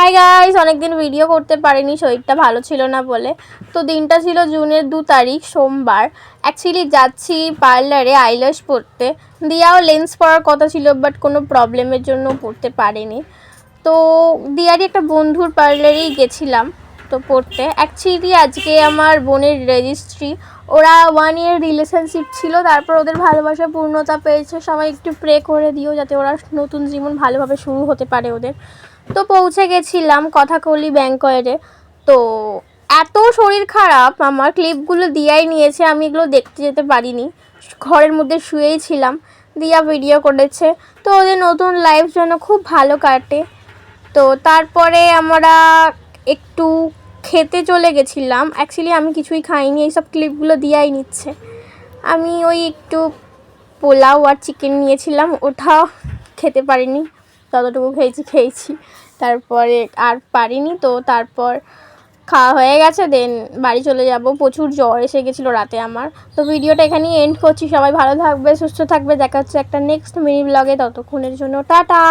Hi guys, অনেকদিন video করতে পারিনি, শরীরটা ভালো ছিল না বলে। তো দিনটা ছিল জুনের 2 তারিখ সোমবার। অ্যাকচুয়ালি যাচ্ছি পার্লারে আইল্যাশ পরতে। দিয়াও লেন্স পরার কথা ছিল, বাট কোনো প্রবলেমের জন্য পরতে পারিনি। তো দিয়ারই একটা বন্ধুর পার্লারেই গেছিলাম তো পড়তে। অ্যাকচুয়ালি আজকে আমার বোনের রেজিস্ট্রি। ওরা 1 ইয়ার রিলেশনশিপ ছিল, তারপর ওদের ভালোবাসা পূর্ণতা পেয়েছে। সবাই একটু প্রে করে দিও যাতে ওরা নতুন জীবন ভালোভাবে শুরু হতে পারে ওদের। তো পৌঁছে গেছিলাম কথাকলি ব্যাংকয়েটে। তো এত শরীর খারাপ, আমার ক্লিপগুলো দিয়াই নিয়েছে, আমি এগুলো দেখতে যেতে পারিনি, ঘরের মধ্যে শুয়েই ছিলাম। দিয়া ভিডিও করেছে। তো ওদের নতুন লাইফ যেন খুব ভালো কাটে। তো তারপরে আমরা একটু খেতে চলে গেছিলাম। অ্যাকচুয়ালি আমি কিছুই খাইনি, এইসব ক্লিপগুলো দিয়াই নিচ্ছে। আমি ওই একটু পোলাও আর চিকেন নিয়েছিলাম, ওটা খেতে পারিনি, যতটুকু খেয়েছি। তারপরে আর পারিনি। তো তারপর খাওয়া হয়ে গেছে, দেন বাড়ি চলে যাব। প্রচুর জ্বর এসে গেছিলো রাতে আমার। তো ভিডিওটা এখানেই এন্ড করছি। সবাই ভালো থাকবে, সুস্থ থাকবে। দেখা হচ্ছে একটা নেক্সট মিনি ব্লগে। ততক্ষণের জন্য টাটা।